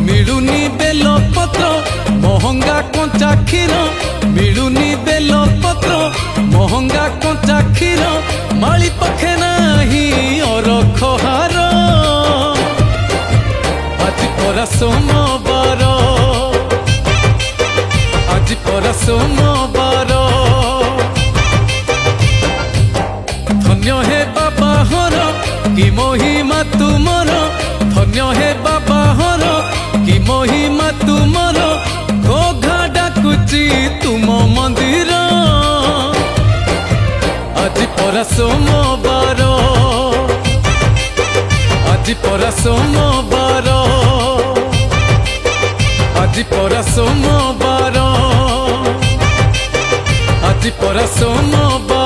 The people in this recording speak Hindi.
मिलुनी बेलपत्र महंगा कंचा क्षीर मिलुनी बेलपत्र महंगा कंचा क्षीर माली पखे नाही अरख हार आज परा सोमवार आज परा सोमवार धन्य हे बाबा हर कि महिमा तुमर धन्य हे बाबा हर कि महिमा तुमर घोघा डाकुची तुम मंदिर आज परा सोमवार आज परा सोमवार आज परा सोमवार आज परा सोमवार।